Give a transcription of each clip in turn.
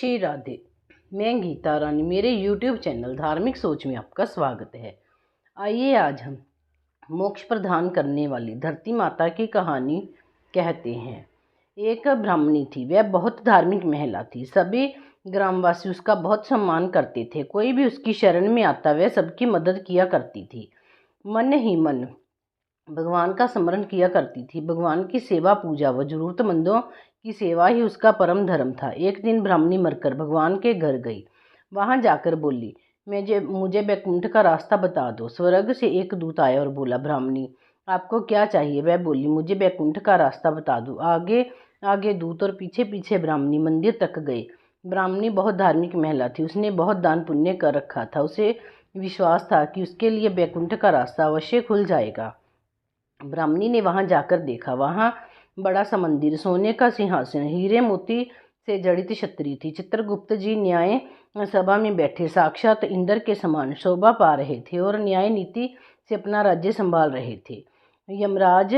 श्री राधे। मैं गीता रानी, मेरे YouTube channel धार्मिक सोच में आपका स्वागत है। आइए आज हम मोक्ष प्रदान करने वाली धरती माता की कहानी कहते हैं। एक ब्राह्मणी थी, वह बहुत धार्मिक महिला थी। सभी ग्रामवासी उसका बहुत सम्मान करते थे। कोई भी उसकी शरण में आता वह सबकी मदद किया करती थी। मन ही मन भगवान का स्मरण किया करती थी। भगवान की सेवा, पूजा व जरूरतमंदों की सेवा ही उसका परम धर्म था। एक दिन ब्राह्मणी मरकर भगवान के घर गई। वहां जाकर बोली, मुझे बैकुंठ का रास्ता बता दो। स्वर्ग से एक दूत आया और बोला, ब्राह्मणी आपको क्या चाहिए? वह बोली, मुझे बैकुंठ का रास्ता बता दो। आगे आगे दूत और पीछे पीछे ब्राह्मणी मंदिर तक गई। ब्राह्मणी बहुत धार्मिक महिला थी। उसने बहुत दान पुण्य कर रखा था। उसे विश्वास था कि उसके लिए बैकुंठ का रास्ता अवश्य खुल जाएगा। ब्राह्मणी ने वहां जाकर देखा। वहां बड़ा सा मंदिर, सोने का सिंहासन, हीरे मोती से जड़ित छतरी थी। चित्रगुप्त जी न्याय सभा में बैठे साक्षात इंद्र के समान शोभा पा रहे थे और न्याय नीति से अपना राज्य संभाल रहे थे। यमराज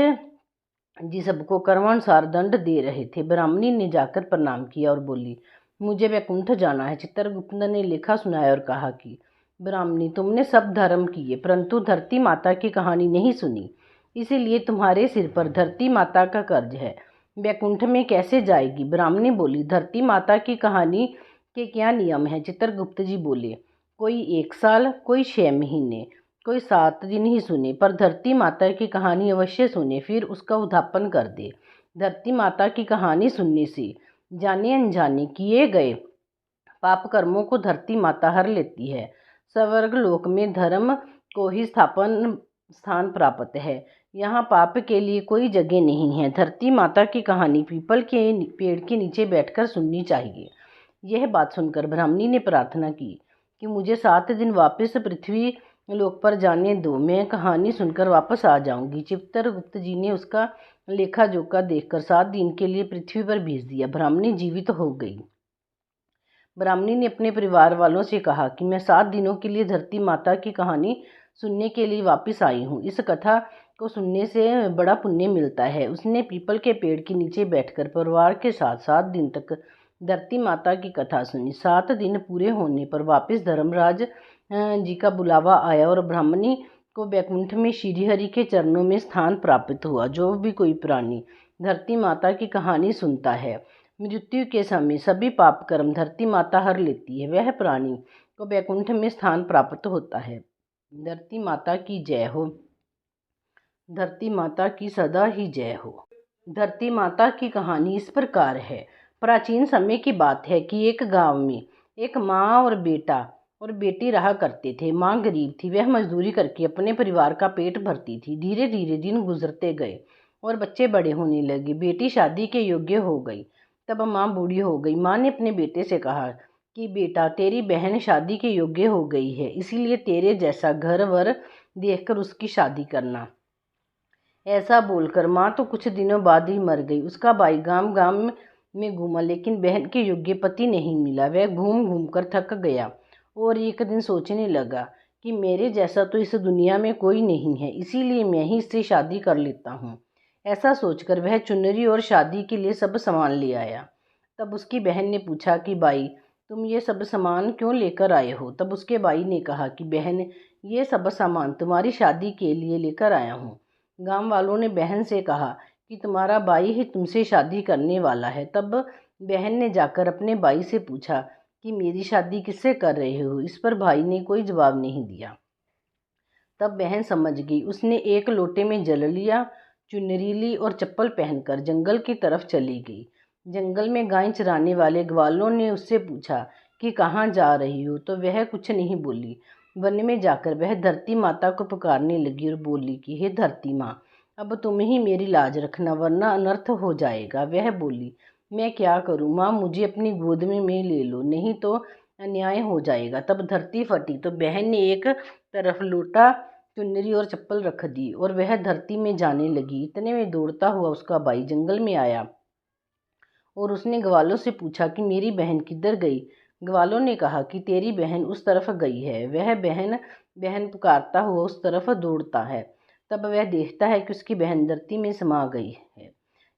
जी सबको कर्मानुसार दंड दे रहे थे। ब्राह्मणी ने जाकर प्रणाम किया और बोली, मुझे वैकुंठ जाना है। चित्रगुप्त ने लेखा सुनाया और कहा कि ब्राह्मणी, तुमने सब धर्म किए परंतु धरती माता की कहानी नहीं सुनी, इसीलिए तुम्हारे सिर पर धरती माता का कर्ज है। वैकुंठ में कैसे जाएगी? ब्राह्मणी बोली, धरती माता की कहानी के क्या नियम हैं? चित्रगुप्त जी बोले, कोई 1 साल, कोई 6 महीने, कोई 7 दिन ही सुने, पर धरती माता की कहानी अवश्य सुने, फिर उसका उद्यापन कर दे। धरती माता की कहानी सुनने से जाने अनजाने किए गए पाप कर्मों को धरती माता हर लेती है। स्वर्ग लोक में धर्म को ही स्थान प्राप्त है। यहाँ पाप के लिए कोई जगह नहीं है। धरती माता की कहानी पीपल के पेड़ के नीचे बैठकर सुननी चाहिए। यह बात सुनकर ब्राह्मणी ने प्रार्थना की कि मुझे 7 दिन वापस पृथ्वी लोक पर जाने दो, मैं कहानी सुनकर वापस आ जाऊंगी। चित्रगुप्त जी ने उसका लेखा जोखा देखकर 7 दिन के लिए पृथ्वी पर भेज दिया। ब्राह्मणी जीवित हो गई। ब्राह्मणी ने अपने परिवार वालों से कहा कि मैं 7 दिनों के लिए धरती माता की कहानी सुनने के लिए वापस आई हूँ। इस कथा को सुनने से बड़ा पुण्य मिलता है। उसने पीपल के पेड़ के नीचे बैठकर परिवार के साथ 7 दिन तक धरती माता की कथा सुनी। 7 दिन पूरे होने पर वापस धर्मराज जी का बुलावा आया और ब्राह्मणी को वैकुंठ में श्रीहरि के चरणों में स्थान प्राप्त हुआ। जो भी कोई प्राणी धरती माता की कहानी सुनता है, मृत्यु के समय सभी पाप कर्म धरती माता हर लेती है। वह प्राणी को वैकुंठ में स्थान प्राप्त होता है। धरती माता की जय हो। धरती माता की सदा ही जय हो। धरती माता की कहानी इस प्रकार है। प्राचीन समय की बात है कि एक गांव में एक माँ और बेटा और बेटी रहा करते थे। माँ गरीब थी, वह मजदूरी करके अपने परिवार का पेट भरती थी। धीरे धीरे दिन गुजरते गए और बच्चे बड़े होने लगे। बेटी शादी के योग्य हो गई। तब माँ बूढ़ी हो गई। माँ ने अपने बेटे से कहा कि बेटा, तेरी बहन शादी के योग्य हो गई है, इसीलिए तेरे जैसा घर वर देखकर उसकी शादी करना। ऐसा बोलकर माँ तो कुछ दिनों बाद ही मर गई। उसका भाई गांव गांव में घूमा, लेकिन बहन के योग्य पति नहीं मिला। वह घूम घूम कर थक गया और एक दिन सोचने लगा कि मेरे जैसा तो इस दुनिया में कोई नहीं है, इसीलिए मैं ही इससे शादी कर लेता हूँ। ऐसा सोचकर वह चुनरी और शादी के लिए सब सामान ले आया। तब उसकी बहन ने पूछा कि भाई, तुम ये सब सामान क्यों लेकर आए हो? तब उसके भाई ने कहा कि बहन, ये सब सामान तुम्हारी शादी के लिए लेकर आया हूँ। गांव वालों ने बहन से कहा कि तुम्हारा भाई ही तुमसे शादी करने वाला है। तब बहन ने जाकर अपने भाई से पूछा कि मेरी शादी किससे कर रहे हो? इस पर भाई ने कोई जवाब नहीं दिया। तब बहन समझ गई। उसने एक लोटे में जल लिया, चुनरी ली और चप्पल पहनकर जंगल की तरफ चली गई। जंगल में गाय चराने वाले ग्वालों ने उससे पूछा कि कहाँ जा रही हो? तो वह कुछ नहीं बोली। वन में जाकर वह धरती माता को पुकारने लगी और बोली कि हे धरती माँ, अब तुम ही मेरी लाज रखना, वरना अनर्थ हो जाएगा। वह बोली, मैं क्या करूँ माँ, मुझे अपनी गोद में ले लो, नहीं तो अन्याय हो जाएगा। तब धरती फटी तो बहन ने एक तरफ लोटा, चुनरी और चप्पल रख दी और वह धरती में जाने लगी। इतने में दौड़ता हुआ उसका भाई जंगल में आया और उसने ग्वालों से पूछा कि मेरी बहन किधर गई? ग्वालों ने कहा कि तेरी बहन उस तरफ गई है। वह बहन बहन पुकारता हुआ उस तरफ दौड़ता है। तब वह देखता है कि उसकी बहन धरती में समा गई है।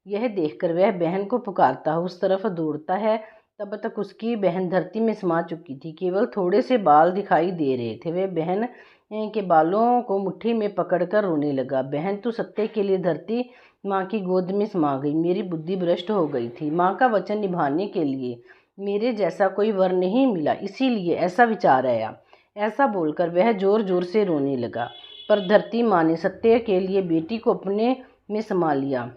यह देखकर वह बहन को पुकारता हुआ उस तरफ दौड़ता है। तब तक उसकी बहन धरती में समा चुकी थी। केवल थोड़े से बाल दिखाई दे रहे थे। वह बहन के बालों को मुट्ठी में पकड़कर रोने लगा। बहन तू सत्य के लिए धरती माँ की गोद में समा गई। मेरी बुद्धि भ्रष्ट हो गई थी। माँ का वचन निभाने के लिए मेरे जैसा कोई वर नहीं मिला, इसीलिए ऐसा विचार आया। ऐसा बोलकर वह जोर जोर से रोने लगा। पर धरती माँ ने सत्य के लिए बेटी को अपने में समा लिया।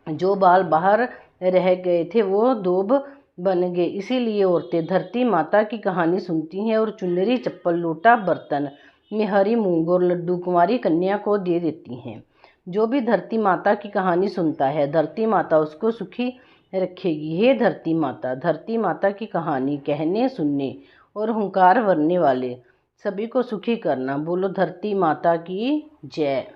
जो बाल बाहर रह गए थे वो दोब बन गए। इसीलिए औरतें धरती माता की कहानी सुनती हैं और चुनरी, चप्पल, लोटा, बर्तन में हरी मूंग और लड्डू कुंवारी कन्या को दे देती हैं। जो भी धरती माता की कहानी सुनता है, धरती माता उसको सुखी रखेगी। हे धरती माता की कहानी कहने, सुनने और हुंकार भरने वाले सभी को सुखी करना। बोलो धरती माता की जय।